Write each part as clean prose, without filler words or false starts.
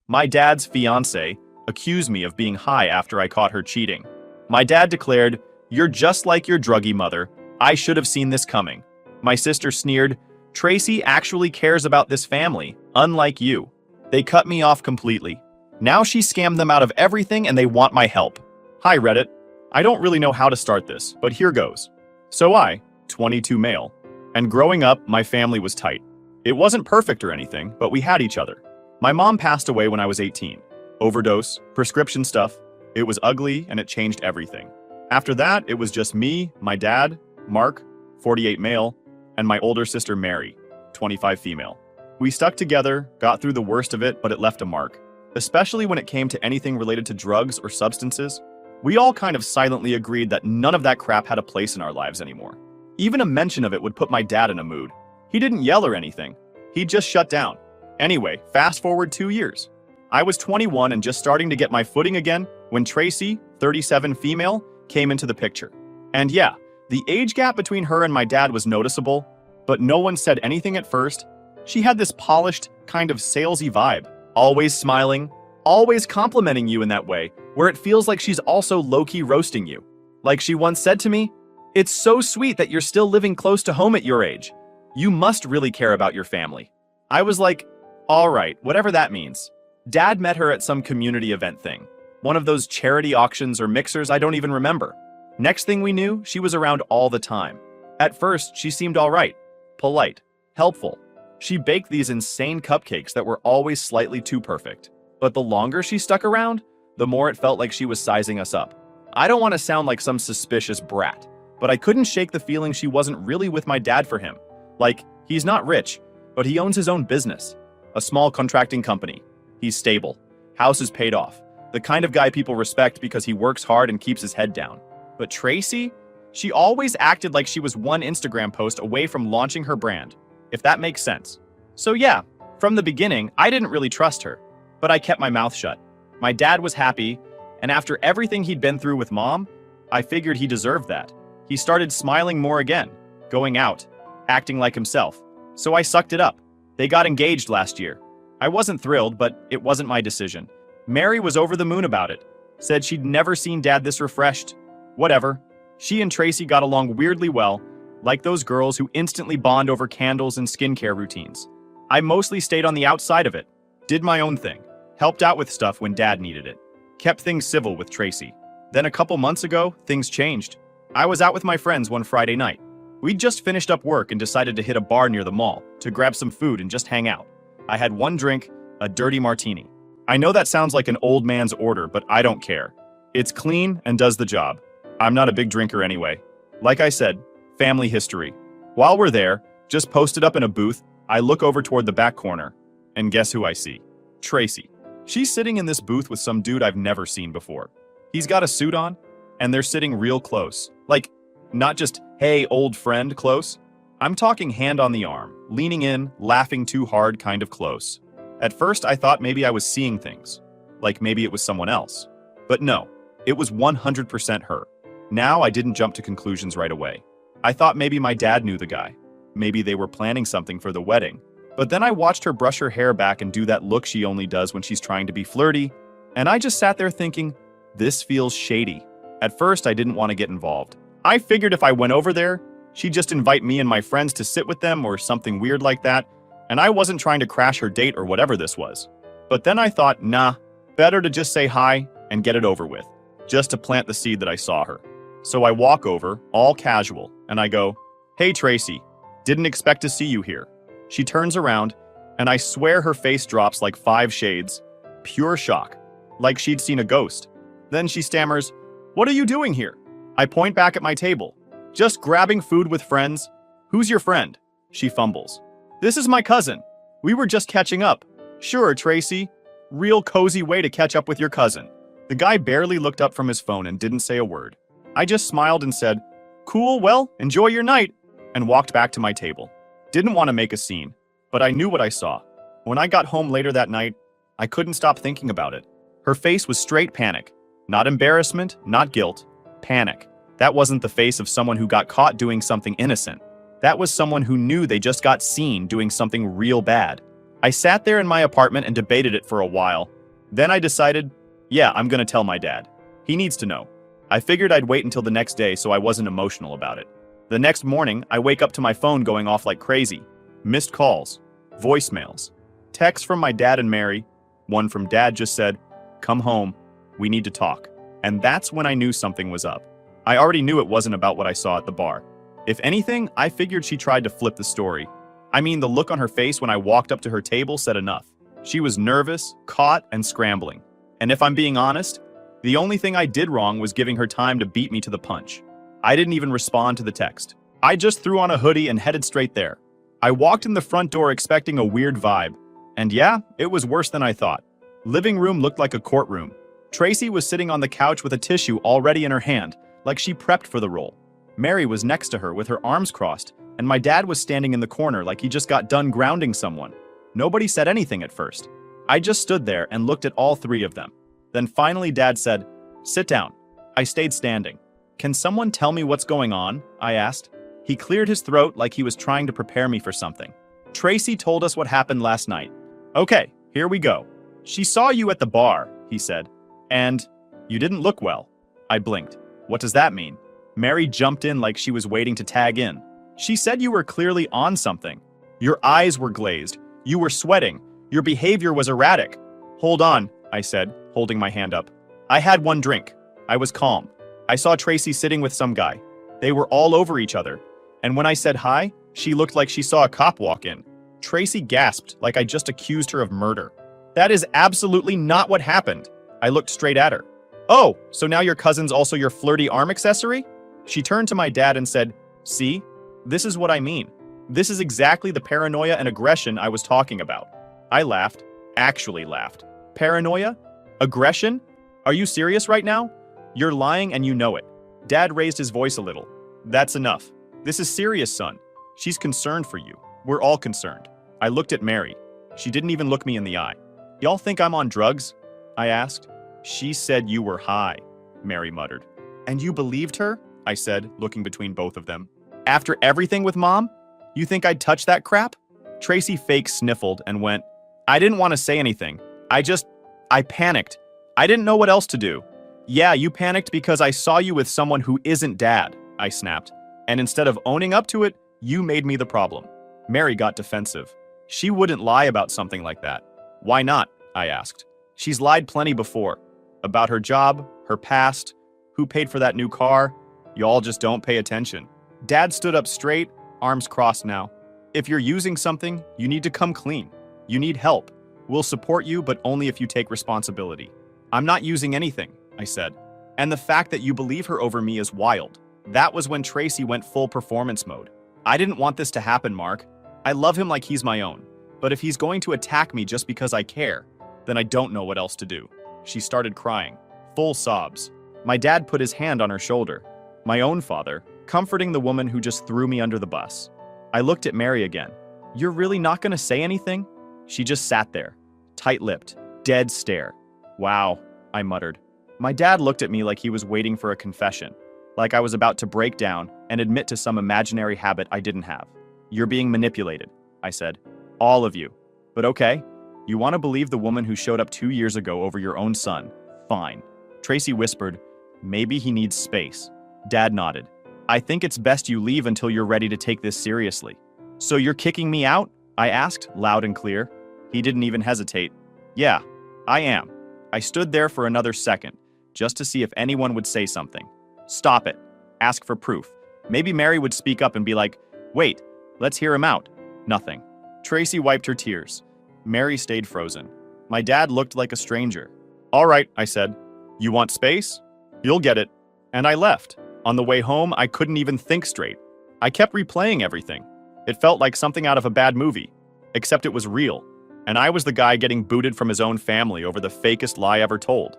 My dad's fiancée accused me of being high after I caught her cheating. My dad declared, "You're just like your druggy mother. I should have seen this coming." My sister sneered, "Tracy actually cares about this family, unlike you." They cut me off completely. Now she scammed them out of everything and they want my help. Hi Reddit. I don't really know how to start this, but here goes. So I, 22 male, and growing up, my family was tight. It wasn't perfect or anything, but we had each other. My mom passed away when I was 18. Overdose, prescription stuff. It was ugly and it changed everything. After that, it was just me, my dad, Mark, 48 male, and my older sister Mary, 25 female. We stuck together, got through the worst of it, but it left a mark. Especially when it came to anything related to drugs or substances. We all kind of silently agreed that none of that crap had a place in our lives anymore. Even a mention of it would put my dad in a mood. He didn't yell or anything. He just shut down. Anyway, fast forward 2 years. I was 21 and just starting to get my footing again when Tracy, 37 female, came into the picture. And yeah, the age gap between her and my dad was noticeable, but no one said anything at first. She had this polished, kind of salesy vibe, always smiling, always complimenting you in that way, where it feels like she's also low-key roasting you. Like she once said to me, "It's so sweet that you're still living close to home at your age. You must really care about your family." I was like, all right, whatever that means. Dad met her at some community event thing. One of those charity auctions or mixers I don't even remember. Next thing we knew, she was around all the time. At first, she seemed all right, polite, helpful. She baked these insane cupcakes that were always slightly too perfect. But the longer she stuck around, the more it felt like she was sizing us up. I don't want to sound like some suspicious brat, but I couldn't shake the feeling she wasn't really with my dad for him. Like, he's not rich, but he owns his own business. A small contracting company. He's stable. House is paid off. The kind of guy people respect because he works hard and keeps his head down. But Tracy? She always acted like she was one Instagram post away from launching her brand, if that makes sense. So yeah, from the beginning, I didn't really trust her, but I kept my mouth shut. My dad was happy, and after everything he'd been through with mom, I figured he deserved that. He started smiling more again, going out, acting like himself. So I sucked it up. They got engaged last year. I wasn't thrilled, but it wasn't my decision. Mary was over the moon about it. Said she'd never seen dad this refreshed. Whatever. She and Tracy got along weirdly well, like those girls who instantly bond over candles and skincare routines. I mostly stayed on the outside of it. Did my own thing. Helped out with stuff when dad needed it. Kept things civil with Tracy. Then a couple months ago, things changed. I was out with my friends one Friday night. We'd just finished up work and decided to hit a bar near the mall to grab some food and just hang out. I had one drink, a dirty martini. I know that sounds like an old man's order, but I don't care. It's clean and does the job. I'm not a big drinker anyway. Like I said, family history. While we're there, just posted up in a booth, I look over toward the back corner, and guess who I see? Tracy. She's sitting in this booth with some dude I've never seen before. He's got a suit on, and they're sitting real close. Like, not just, hey, old friend, close. I'm talking hand on the arm, leaning in, laughing too hard kind of close. At first, I thought maybe I was seeing things. Like maybe it was someone else. But no, it was 100% her. Now I didn't jump to conclusions right away. I thought maybe my dad knew the guy. Maybe they were planning something for the wedding. But then I watched her brush her hair back and do that look she only does when she's trying to be flirty, and I just sat there thinking, this feels shady. At first, I didn't want to get involved. I figured if I went over there, she'd just invite me and my friends to sit with them or something weird like that, and I wasn't trying to crash her date or whatever this was. But then I thought, nah, better to just say hi and get it over with, just to plant the seed that I saw her. So I walk over, all casual, and I go, "Hey Tracy, didn't expect to see you here." She turns around, and I swear her face drops like 5 shades. Pure shock, like she'd seen a ghost. Then she stammers, "What are you doing here?" I point back at my table. "Just grabbing food with friends." "Who's your friend?" She fumbles. "This is my cousin. We were just catching up." "Sure, Tracy. Real cozy way to catch up with your cousin." The guy barely looked up from his phone and didn't say a word. I just smiled and said, "Cool, well, enjoy your night," and walked back to my table. Didn't want to make a scene, but I knew what I saw. When I got home later that night, I couldn't stop thinking about it. Her face was straight panic. Not embarrassment, not guilt. Panic. That wasn't the face of someone who got caught doing something innocent. That was someone who knew they just got seen doing something real bad. I sat there in my apartment and debated it for a while. Then I decided, yeah, I'm gonna tell my dad. He needs to know. I figured I'd wait until the next day so I wasn't emotional about it. The next morning, I wake up to my phone going off like crazy. Missed calls, voicemails, texts from my dad and Mary. One from dad just said, "Come home, we need to talk." And that's when I knew something was up. I already knew it wasn't about what I saw at the bar. If anything, I figured she tried to flip the story. I mean, the look on her face when I walked up to her table said enough. She was nervous, caught, and scrambling. And if I'm being honest, the only thing I did wrong was giving her time to beat me to the punch. I didn't even respond to the text. I just threw on a hoodie and headed straight there. I walked in the front door expecting a weird vibe. And yeah, it was worse than I thought. Living room looked like a courtroom. Tracy was sitting on the couch with a tissue already in her hand, like she prepped for the role. Mary was next to her with her arms crossed, and my dad was standing in the corner like he just got done grounding someone. Nobody said anything at first. I just stood there and looked at all three of them. Then finally Dad said, "Sit down." I stayed standing. "Can someone tell me what's going on?" I asked. He cleared his throat like he was trying to prepare me for something. "Tracy told us what happened last night." "Okay, here we go. She saw you at the bar," he said. "And you didn't look well." I blinked. "What does that mean?" Mary jumped in like she was waiting to tag in. "She said you were clearly on something. Your eyes were glazed. You were sweating. Your behavior was erratic." "Hold on," I said, holding my hand up. "I had one drink. I was calm. I saw Tracy sitting with some guy. They were all over each other. And when I said hi, she looked like she saw a cop walk in." Tracy gasped like I just accused her of murder. "That is absolutely not what happened." I looked straight at her. "Oh, so now your cousin's also your flirty arm accessory?" She turned to my dad and said, "See? This is what I mean. This is exactly the paranoia and aggression I was talking about." I laughed. Actually laughed. "Paranoia? Aggression? Are you serious right now? You're lying and you know it." Dad raised his voice a little. "That's enough. This is serious, son. She's concerned for you. We're all concerned." I looked at Mary. She didn't even look me in the eye. "Y'all think I'm on drugs?" I asked. "She said you were high," Mary muttered. "And you believed her?" I said, looking between both of them. "After everything with Mom? You think I'd touch that crap?" Tracy fake sniffled and went, "I didn't want to say anything. I panicked. I didn't know what else to do." "Yeah, you panicked because I saw you with someone who isn't Dad," I snapped. "And instead of owning up to it, you made me the problem." Mary got defensive. She wouldn't lie about something like that. "Why not?" I asked. "She's lied plenty before. About her job, her past, who paid for that new car. Y'all just don't pay attention." Dad stood up straight, arms crossed now. "If you're using something, you need to come clean. You need help. We'll support you, but only if you take responsibility." "I'm not using anything," I said. "And the fact that you believe her over me is wild." That was when Tracy went full performance mode. "I didn't want this to happen, Mark. I love him like he's my own. But if he's going to attack me just because I care, then I don't know what else to do." She started crying, full sobs. My dad put his hand on her shoulder. My own father, comforting the woman who just threw me under the bus. I looked at Mary again. "You're really not going to say anything?" She just sat there, tight-lipped, dead stare. "Wow," I muttered. My dad looked at me like he was waiting for a confession, like I was about to break down and admit to some imaginary habit I didn't have. "You're being manipulated," I said. "All of you. But okay, you want to believe the woman who showed up 2 years ago over your own son. Fine." Tracy whispered, "Maybe he needs space." Dad nodded. "I think it's best you leave until you're ready to take this seriously." "So you're kicking me out?" I asked, loud and clear. He didn't even hesitate. "Yeah, I am." I stood there for another second, just to see if anyone would say something. Stop it. Ask for proof. Maybe Mary would speak up and be like, "Wait, let's hear him out." Nothing. Tracy wiped her tears. Mary stayed frozen. My dad looked like a stranger. "All right," I said. "You want space? You'll get it." And I left. On the way home, I couldn't even think straight. I kept replaying everything. It felt like something out of a bad movie, except it was real. And I was the guy getting booted from his own family over the fakest lie ever told.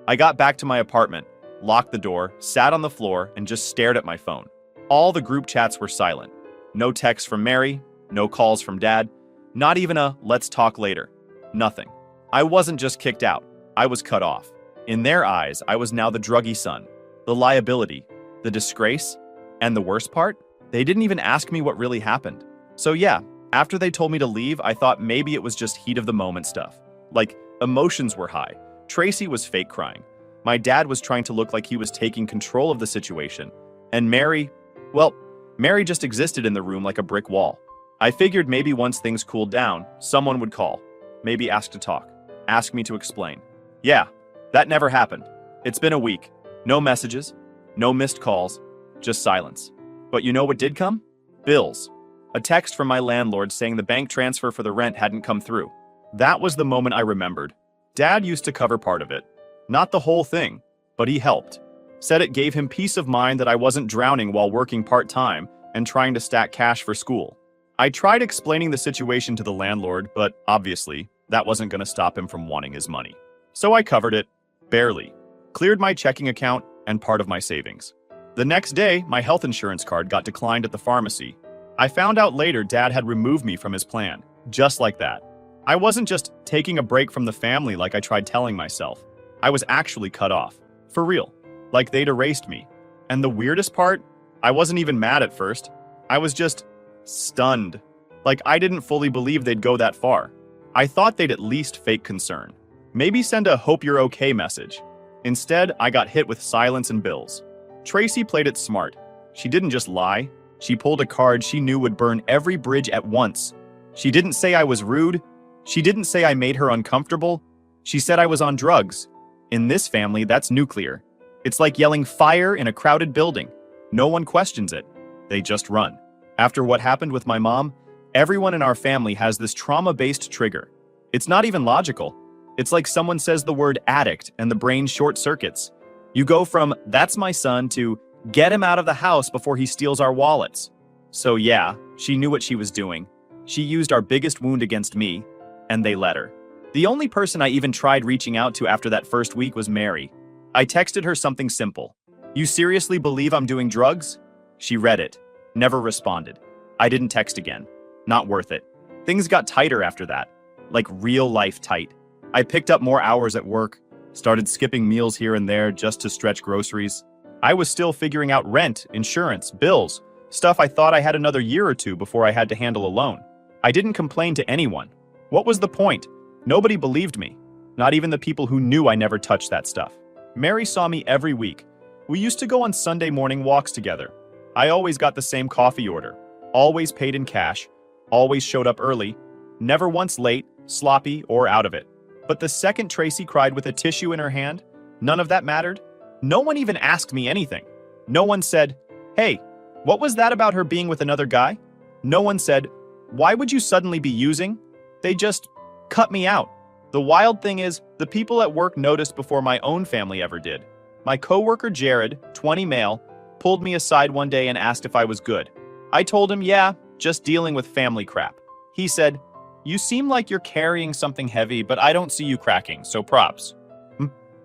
I got back to my apartment, locked the door, sat on the floor, and just stared at my phone. All the group chats were silent. No texts from Mary, no calls from Dad, not even a "let's talk later." Nothing. I wasn't just kicked out. I was cut off. In their eyes, I was now the druggy son, the liability, the disgrace, and the worst part, they didn't even ask me what really happened. So yeah, After they told me to leave, I thought maybe it was just heat of the moment stuff. Like, emotions were high. Tracy was fake crying. My dad was trying to look like he was taking control of the situation. And Mary, well, Mary just existed in the room like a brick wall. I figured maybe once things cooled down, someone would call. Maybe ask to talk. Ask me to explain. Yeah, that never happened. It's been a week. No messages, no missed calls, just silence. But you know what did come? Bills. A text from my landlord saying the bank transfer for the rent hadn't come through. That was the moment I remembered. Dad used to cover part of it. Not the whole thing, but he helped. Said it gave him peace of mind that I wasn't drowning while working part-time and trying to stack cash for school. I tried explaining the situation to the landlord, but obviously, that wasn't going to stop him from wanting his money. So I covered it, barely. Cleared my checking account and part of my savings. The next day, my health insurance card got declined at the pharmacy. I found out later Dad had removed me from his plan, just like that. I wasn't just taking a break from the family like I tried telling myself. I was actually cut off. For real. Like they'd erased me. And the weirdest part? I wasn't even mad at first. I was just stunned. Like I didn't fully believe they'd go that far. I thought they'd at least fake concern. Maybe send a hope you're okay message. Instead, I got hit with silence and bills. Tracy played it smart. She didn't just lie. She pulled a card she knew would burn every bridge at once. She didn't say I was rude. She didn't say I made her uncomfortable. She said I was on drugs. In this family, that's nuclear. It's like yelling fire in a crowded building. No one questions it. They just run. After what happened with my mom, everyone in our family has this trauma-based trigger. It's not even logical. It's like someone says the word addict and the brain short circuits. You go from, that's my son, to get him out of the house before he steals our wallets. So yeah, she knew what she was doing. She used our biggest wound against me, and they let her. The only person I even tried reaching out to after that first week was Mary. I texted her something simple. You seriously believe I'm doing drugs? She read it, never responded. I didn't text again. Not worth it. Things got tighter after that. Like real life tight. I picked up more hours at work, started skipping meals here and there just to stretch groceries. I was still figuring out rent, insurance, bills, stuff I thought I had another year or two before I had to handle alone. I didn't complain to anyone. What was the point? Nobody believed me. Not even the people who knew I never touched that stuff. Mary saw me every week. We used to go on Sunday morning walks together. I always got the same coffee order. Always paid in cash. Always showed up early. Never once late, sloppy, or out of it. But the second Tracy cried with a tissue in her hand, none of that mattered. No one even asked me anything. No one said, hey, what was that about her being with another guy? No one said, why would you suddenly be using? They just cut me out. The wild thing is, the people at work noticed before my own family ever did. My coworker Jared, 20 male, pulled me aside one day and asked if I was good. I told him, yeah, just dealing with family crap. He said, you seem like you're carrying something heavy, but I don't see you cracking, so props.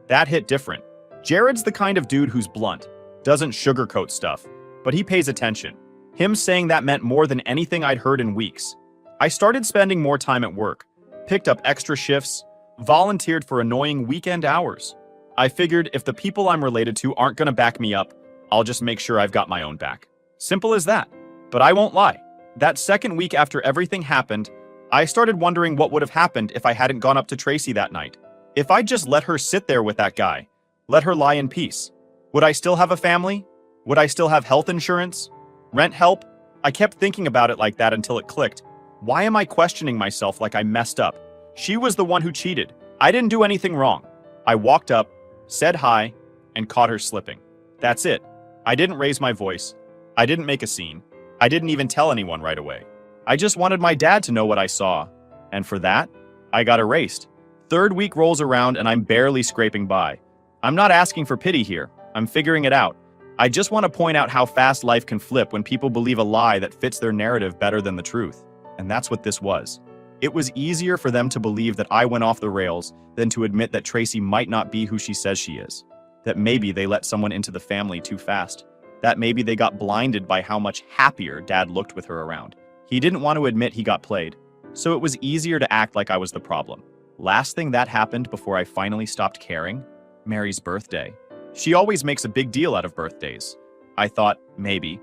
That hit different. Jared's the kind of dude who's blunt, doesn't sugarcoat stuff, but he pays attention. Him saying that meant more than anything I'd heard in weeks. I started spending more time at work, picked up extra shifts, volunteered for annoying weekend hours. I figured if the people I'm related to aren't gonna back me up, I'll just make sure I've got my own back. Simple as that. But I won't lie. That second week after everything happened, I started wondering what would have happened if I hadn't gone up to Tracy that night. If I'd just let her sit there with that guy, let her lie in peace. Would I still have a family? Would I still have health insurance? Rent help? I kept thinking about it like that until it clicked. Why am I questioning myself like I messed up? She was the one who cheated. I didn't do anything wrong. I walked up, said hi, and caught her slipping. That's it. I didn't raise my voice. I didn't make a scene. I didn't even tell anyone right away. I just wanted my dad to know what I saw. And for that, I got erased. Third week rolls around and I'm barely scraping by. I'm not asking for pity here. I'm figuring it out. I just want to point out how fast life can flip when people believe a lie that fits their narrative better than the truth. And that's what this was. It was easier for them to believe that I went off the rails than to admit that Tracy might not be who she says she is. That maybe they let someone into the family too fast. That maybe they got blinded by how much happier Dad looked with her around. He didn't want to admit he got played, so it was easier to act like I was the problem. Last thing that happened before I finally stopped caring? Mary's birthday. She always makes a big deal out of birthdays. I thought, maybe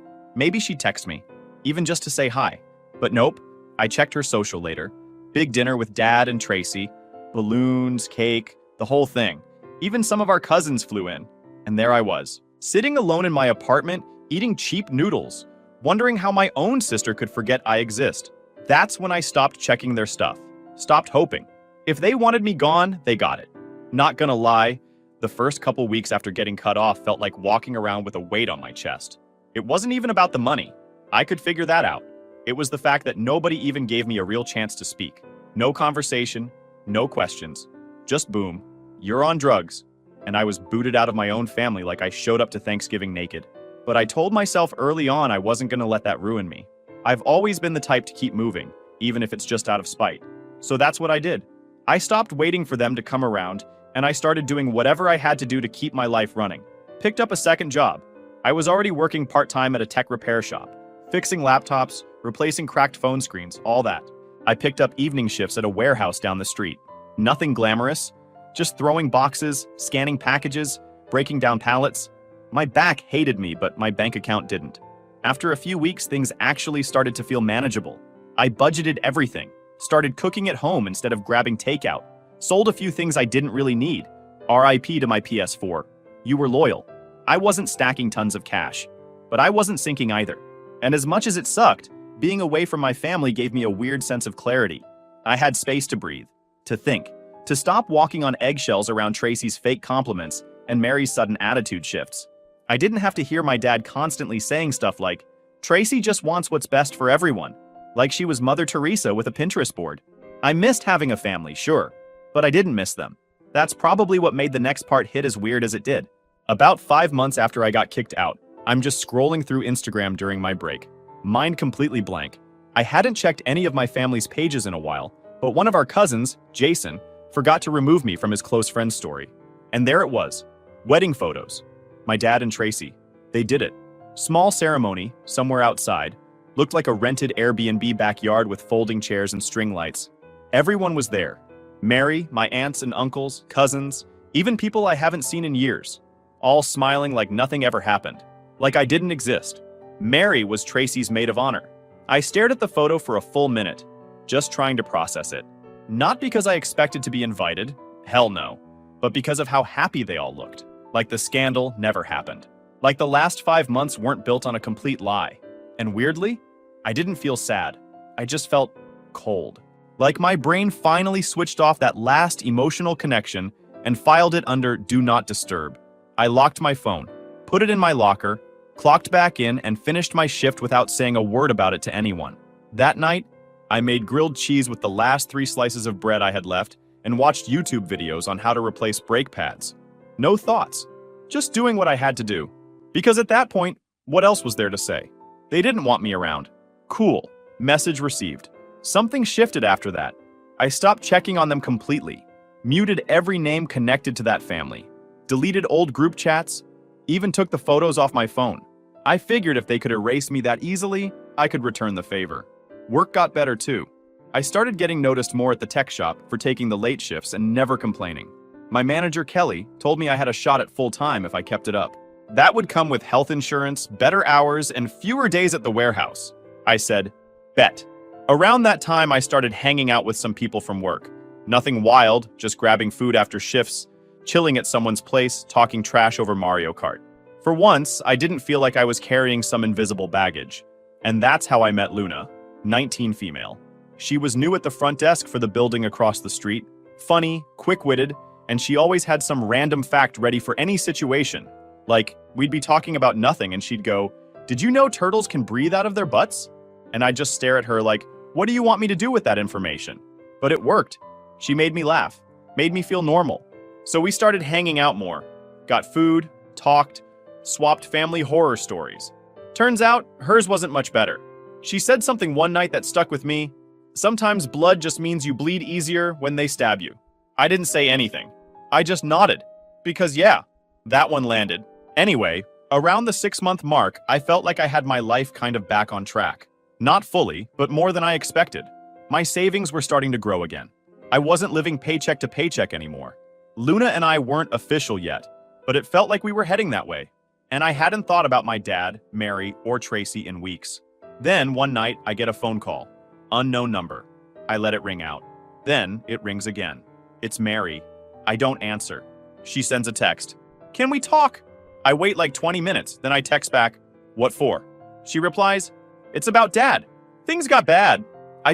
she'd text me, even just to say hi. But nope, I checked her social later. Big dinner with Dad and Tracy. Balloons, cake, the whole thing. Even some of our cousins flew in. And there I was, sitting alone in my apartment, eating cheap noodles, wondering how my own sister could forget I exist. That's when I stopped checking their stuff. Stopped hoping. If they wanted me gone, they got it. Not gonna lie, the first couple weeks after getting cut off felt like walking around with a weight on my chest. It wasn't even about the money. I could figure that out. It was the fact that nobody even gave me a real chance to speak. No conversation, no questions. Just boom, you're on drugs. And I was booted out of my own family like I showed up to Thanksgiving naked. But I told myself early on I wasn't gonna let that ruin me. I've always been the type to keep moving, even if it's just out of spite. So that's what I did. I stopped waiting for them to come around, and I started doing whatever I had to do to keep my life running. Picked up a second job. I was already working part-time at a tech repair shop, fixing laptops, replacing cracked phone screens, all that. I picked up evening shifts at a warehouse down the street. Nothing glamorous, just throwing boxes, scanning packages, breaking down pallets. My back hated me, but my bank account didn't. After a few weeks, things actually started to feel manageable. I budgeted everything, started cooking at home instead of grabbing takeout, sold a few things I didn't really need. RIP to my PS4. You were loyal. I wasn't stacking tons of cash, but I wasn't sinking either. And as much as it sucked, being away from my family gave me a weird sense of clarity. I had space to breathe, to think, to stop walking on eggshells around Tracy's fake compliments and Mary's sudden attitude shifts. I didn't have to hear my dad constantly saying stuff like, "Tracy just wants what's best for everyone," like she was Mother Teresa with a Pinterest board. I missed having a family, sure, but I didn't miss them. That's probably what made the next part hit as weird as it did. About 5 months after I got kicked out, I'm just scrolling through Instagram during my break. Mind completely blank. I hadn't checked any of my family's pages in a while, but one of our cousins, Jason, forgot to remove me from his close friend's story. And there it was. Wedding photos. My dad and Tracy. They did it. Small ceremony, somewhere outside. Looked like a rented Airbnb backyard with folding chairs and string lights. Everyone was there. Mary, my aunts and uncles, cousins, even people I haven't seen in years. All smiling like nothing ever happened. Like I didn't exist. Mary was Tracy's maid of honor. I stared at the photo for a full minute, just trying to process it. Not because I expected to be invited, hell no, but because of how happy they all looked. Like the scandal never happened. Like the last 5 months weren't built on a complete lie. And weirdly, I didn't feel sad. I just felt cold. Like my brain finally switched off that last emotional connection and filed it under Do Not Disturb. I locked my phone, put it in my locker, clocked back in, and finished my shift without saying a word about it to anyone. That night, I made grilled cheese with the last 3 slices of bread I had left and watched YouTube videos on how to replace brake pads. No thoughts, just doing what I had to do. Because at that point, what else was there to say? They didn't want me around. Cool. Message received. Something shifted after that. I stopped checking on them completely, muted every name connected to that family, deleted old group chats, even took the photos off my phone. I figured if they could erase me that easily, I could return the favor. Work got better too. I started getting noticed more at the tech shop for taking the late shifts and never complaining. My manager, Kelly, told me I had a shot at full-time if I kept it up. That would come with health insurance, better hours, and fewer days at the warehouse. I said, bet. Around that time, I started hanging out with some people from work. Nothing wild, just grabbing food after shifts, chilling at someone's place, talking trash over Mario Kart. For once, I didn't feel like I was carrying some invisible baggage. And that's how I met Luna, 19 female. She was new at the front desk for the building across the street, funny, quick-witted, and she always had some random fact ready for any situation. Like, we'd be talking about nothing and she'd go, "Did you know turtles can breathe out of their butts?" And I'd just stare at her like, "What do you want me to do with that information?" But it worked. She made me laugh, made me feel normal. So we started hanging out more, got food, talked, swapped family horror stories. Turns out, hers wasn't much better. She said something one night that stuck with me. Sometimes blood just means you bleed easier when they stab you. I didn't say anything. I just nodded. Because yeah, that one landed. Anyway, around the 6-month mark, I felt like I had my life kind of back on track. Not fully, but more than I expected. My savings were starting to grow again. I wasn't living paycheck to paycheck anymore. Luna and I weren't official yet, but it felt like we were heading that way. And I hadn't thought about my dad, Mary, or Tracy in weeks. Then, one night, I get a phone call. Unknown number. I let it ring out. Then it rings again. It's Mary. I don't answer. She sends a text. Can we talk? I wait like 20 minutes, then I text back, what for? She replies, it's about Dad. Things got bad. I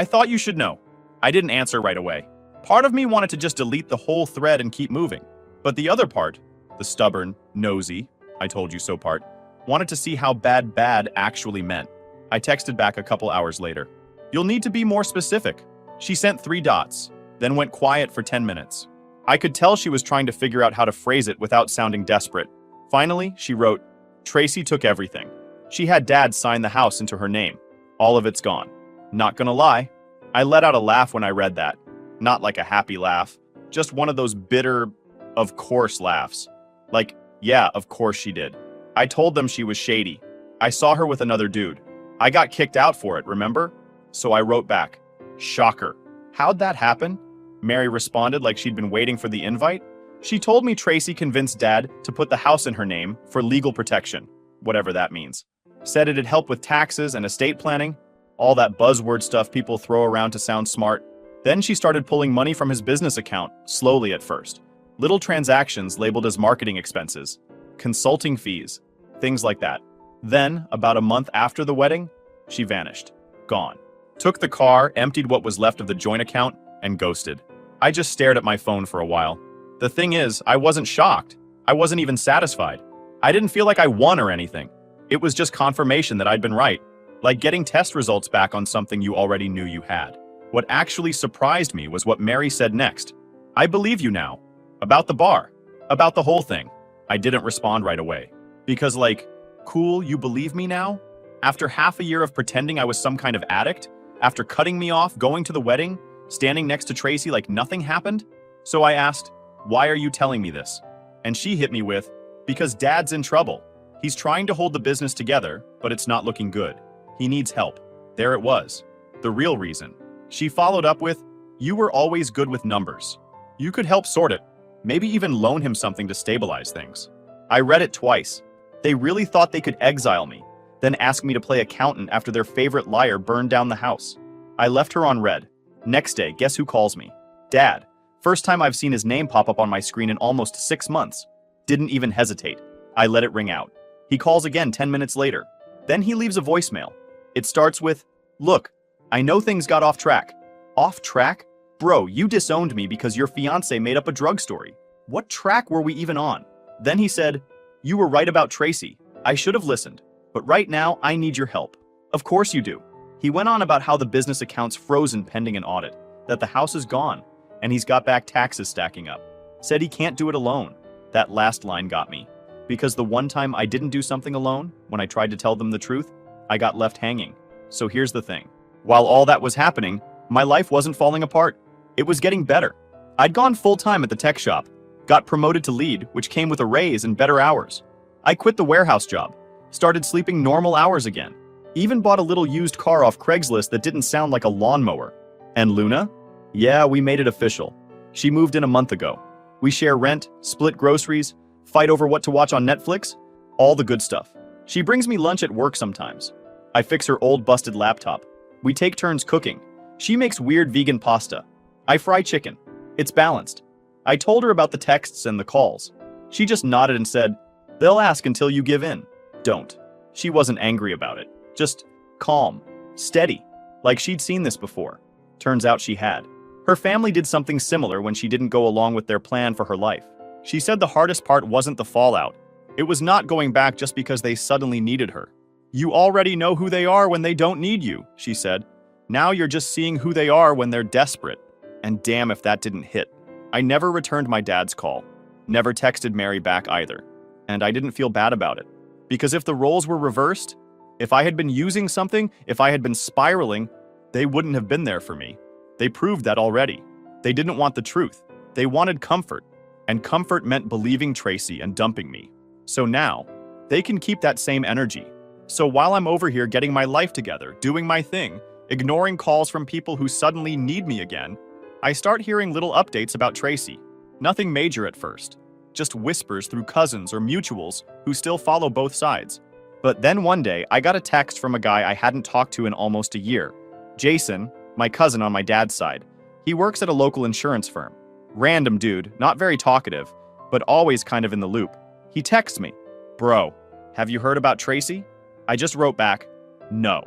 thought you should know. I didn't answer right away. Part of me wanted to just delete the whole thread and keep moving. But the other part, the stubborn, nosy, I told you so part, wanted to see how bad actually meant. I texted back a couple hours later. You'll need to be more specific. She sent 3 dots, then went quiet for 10 minutes. I could tell she was trying to figure out how to phrase it without sounding desperate. Finally, she wrote, Tracy took everything. She had Dad sign the house into her name. All of it's gone. Not gonna lie, I let out a laugh when I read that. Not like a happy laugh, just one of those bitter, of course laughs. Like, yeah, of course she did. I told them she was shady. I saw her with another dude. I got kicked out for it, remember? So I wrote back, shocker. How'd that happen? Mary responded like she'd been waiting for the invite. She told me Tracy convinced Dad to put the house in her name for legal protection, whatever that means. Said it'd help with taxes and estate planning, all that buzzword stuff people throw around to sound smart. Then she started pulling money from his business account, slowly at first. Little transactions labeled as marketing expenses, consulting fees, things like that. Then, about a month after the wedding, she vanished. Gone. Took the car, emptied what was left of the joint account, and ghosted. I just stared at my phone for a while. The thing is, I wasn't shocked. I wasn't even satisfied. I didn't feel like I won or anything. It was just confirmation that I'd been right. Like getting test results back on something you already knew you had. What actually surprised me was what Mary said next. I believe you now. About the bar. About the whole thing. I didn't respond right away. Because like, cool, you believe me now? After half a year of pretending I was some kind of addict? After cutting me off, going to the wedding? Standing next to Tracy like nothing happened? So I asked, why are you telling me this? And she hit me with, because Dad's in trouble. He's trying to hold the business together, but it's not looking good. He needs help. There it was. The real reason. She followed up with, you were always good with numbers. You could help sort it. Maybe even loan him something to stabilize things. I read it twice. They really thought they could exile me, then ask me to play accountant after their favorite liar burned down the house. I left her on red. Next day, guess who calls me? Dad. First time I've seen his name pop up on my screen in almost 6 months. Didn't even hesitate. I let it ring out. He calls again 10 minutes later. Then he leaves a voicemail. It starts with, look, I know things got off track. Off track? Bro, you disowned me because your fiancé made up a drug story. What track were we even on? Then he said, you were right about Tracy. I should have listened. But right now, I need your help. Of course you do. He went on about how the business account's frozen pending an audit, that the house is gone, and he's got back taxes stacking up. Said he can't do it alone. That last line got me. Because the one time I didn't do something alone, when I tried to tell them the truth, I got left hanging. So here's the thing. While all that was happening, my life wasn't falling apart. It was getting better. I'd gone full-time at the tech shop, got promoted to lead, which came with a raise and better hours. I quit the warehouse job, started sleeping normal hours again, even bought a little used car off Craigslist that didn't sound like a lawnmower. And Luna? Yeah, we made it official. She moved in a month ago. We share rent, split groceries, fight over what to watch on Netflix, all the good stuff. She brings me lunch at work sometimes. I fix her old busted laptop. We take turns cooking. She makes weird vegan pasta. I fry chicken. It's balanced. I told her about the texts and the calls. She just nodded and said, they'll ask until you give in. Don't. She wasn't angry about it. Just calm, steady, like she'd seen this before. Turns out she had. Her family did something similar when she didn't go along with their plan for her life. She said the hardest part wasn't the fallout. It was not going back just because they suddenly needed her. You already know who they are when they don't need you, she said. Now you're just seeing who they are when they're desperate. And damn if that didn't hit. I never returned my dad's call. Never texted Mary back either. And I didn't feel bad about it. Because if the roles were reversed, if I had been using something, if I had been spiraling, they wouldn't have been there for me. They proved that already. They didn't want the truth. They wanted comfort. And comfort meant believing Tracy and dumping me. So now, they can keep that same energy. So while I'm over here getting my life together, doing my thing, ignoring calls from people who suddenly need me again, I start hearing little updates about Tracy. Nothing major at first. Just whispers through cousins or mutuals who still follow both sides. But then one day, I got a text from a guy I hadn't talked to in almost a year. Jason, my cousin on my dad's side. He works at a local insurance firm. Random dude, not very talkative, but always kind of in the loop. He texts me, "Bro, have you heard about Tracy?" I just wrote back, "No."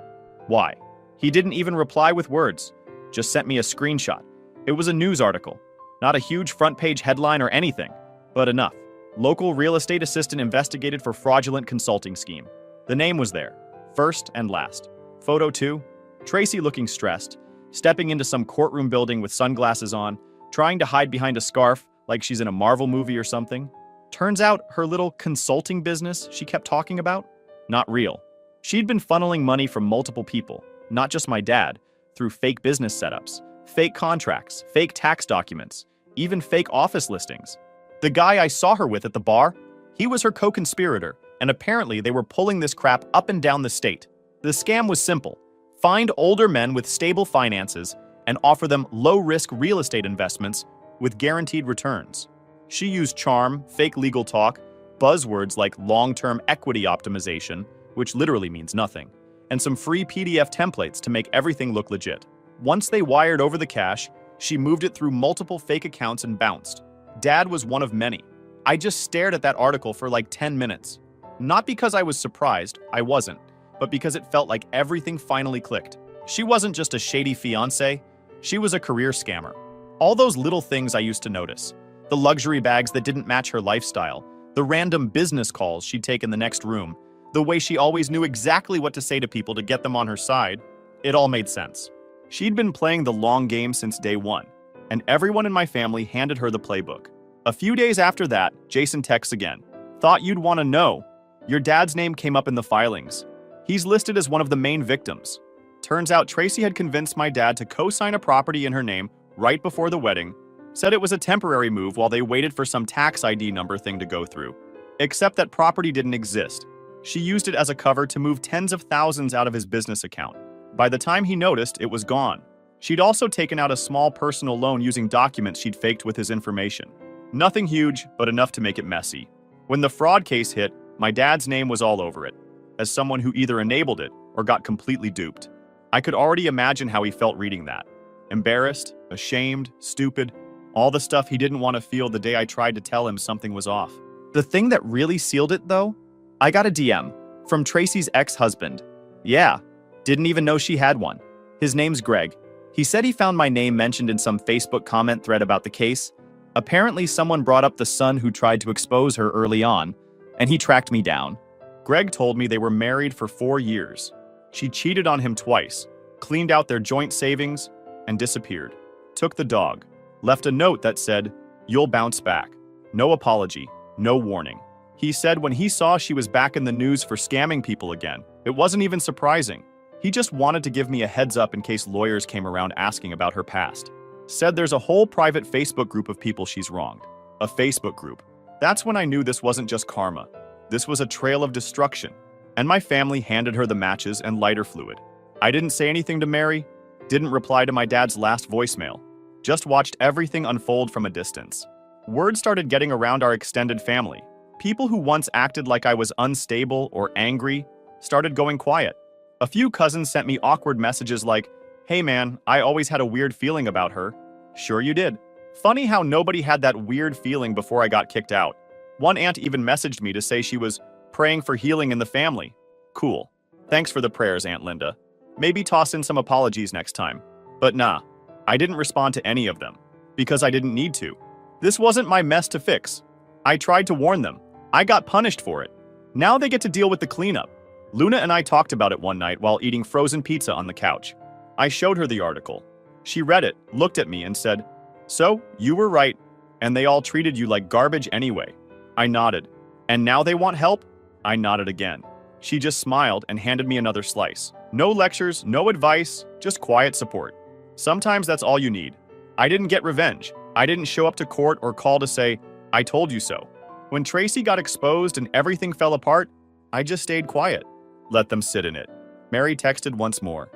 Why? He didn't even reply with words, just sent me a screenshot. It was a news article. Not a huge front-page headline or anything, but enough. Local real estate assistant investigated for fraudulent consulting scheme. The name was there, first and last. Photo 2, Tracy looking stressed, stepping into some courtroom building with sunglasses on, trying to hide behind a scarf like she's in a Marvel movie or something. Turns out her little consulting business she kept talking about, not real. She'd been funneling money from multiple people, not just my dad, through fake business setups, fake contracts, fake tax documents, even fake office listings. The guy I saw her with at the bar, he was her co-conspirator, and apparently they were pulling this crap up and down the state. The scam was simple. Find older men with stable finances and offer them low-risk real estate investments with guaranteed returns. She used charm, fake legal talk, buzzwords like long-term equity optimization, which literally means nothing, and some free PDF templates to make everything look legit. Once they wired over the cash, she moved it through multiple fake accounts and bounced. Dad was one of many. I just stared at that article for like 10 minutes. Not because I was surprised, I wasn't, but because it felt like everything finally clicked. She wasn't just a shady fiancé, she was a career scammer. All those little things I used to notice. The luxury bags that didn't match her lifestyle, the random business calls she'd take in the next room, the way she always knew exactly what to say to people to get them on her side, it all made sense. She'd been playing the long game since day one, and everyone in my family handed her the playbook. A few days after that, Jason texts again. "Thought you'd want to know. Your dad's name came up in the filings. He's listed as one of the main victims." Turns out Tracy had convinced my dad to co-sign a property in her name right before the wedding, said it was a temporary move while they waited for some tax ID number thing to go through. Except that property didn't exist. She used it as a cover to move tens of thousands out of his business account. By the time he noticed, it was gone. She'd also taken out a small personal loan using documents she'd faked with his information. Nothing huge, but enough to make it messy. When the fraud case hit, my dad's name was all over it, as someone who either enabled it or got completely duped. I could already imagine how he felt reading that. Embarrassed, ashamed, stupid, all the stuff he didn't want to feel the day I tried to tell him something was off. The thing that really sealed it, though? I got a DM from Tracy's ex-husband. Yeah, didn't even know she had one. His name's Greg. He said he found my name mentioned in some Facebook comment thread about the case. Apparently someone brought up the son who tried to expose her early on, and he tracked me down. Greg told me they were married for 4 years. She cheated on him twice, cleaned out their joint savings, and disappeared. Took the dog. Left a note that said, "You'll bounce back." No apology, no warning. He said when he saw she was back in the news for scamming people again, it wasn't even surprising. He just wanted to give me a heads up in case lawyers came around asking about her past. Said there's a whole private Facebook group of people she's wronged. A Facebook group. That's when I knew this wasn't just karma. This was a trail of destruction. And my family handed her the matches and lighter fluid. I didn't say anything to Mary, didn't reply to my dad's last voicemail. Just watched everything unfold from a distance. Word started getting around our extended family. People who once acted like I was unstable or angry started going quiet. A few cousins sent me awkward messages like, "Hey man, I always had a weird feeling about her." Sure you did. Funny how nobody had that weird feeling before I got kicked out. One aunt even messaged me to say she was praying for healing in the family. Cool. Thanks for the prayers, Aunt Linda. Maybe toss in some apologies next time. But nah, I didn't respond to any of them. Because I didn't need to. This wasn't my mess to fix. I tried to warn them. I got punished for it. Now they get to deal with the cleanup. Luna and I talked about it one night while eating frozen pizza on the couch. I showed her the article. She read it, looked at me and said, "So, you were right, and they all treated you like garbage anyway." I nodded. "And now they want help?" I nodded again. She just smiled and handed me another slice. No lectures, no advice, just quiet support. Sometimes that's all you need. I didn't get revenge. I didn't show up to court or call to say, "I told you so." When Tracy got exposed and everything fell apart, I just stayed quiet. Let them sit in it. Mary texted once more.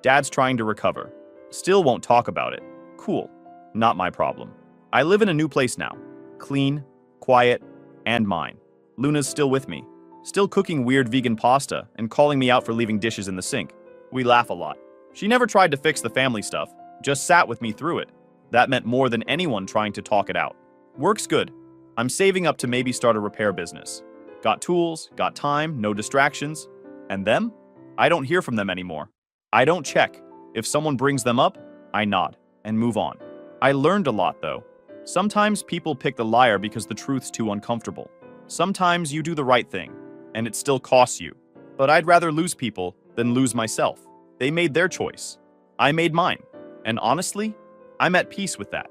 "Dad's trying to recover. Still won't talk about it." Cool. Not my problem. I live in a new place now. Clean, quiet, and mine. Luna's still with me. Still cooking weird vegan pasta and calling me out for leaving dishes in the sink. We laugh a lot. She never tried to fix the family stuff, just sat with me through it. That meant more than anyone trying to talk it out. Work's good. I'm saving up to maybe start a repair business. Got tools, got time, no distractions. And them? I don't hear from them anymore. I don't check. If someone brings them up, I nod and move on. I learned a lot though. Sometimes people pick the liar because the truth's too uncomfortable. Sometimes you do the right thing, and it still costs you. But I'd rather lose people than lose myself. They made their choice. I made mine. And honestly, I'm at peace with that.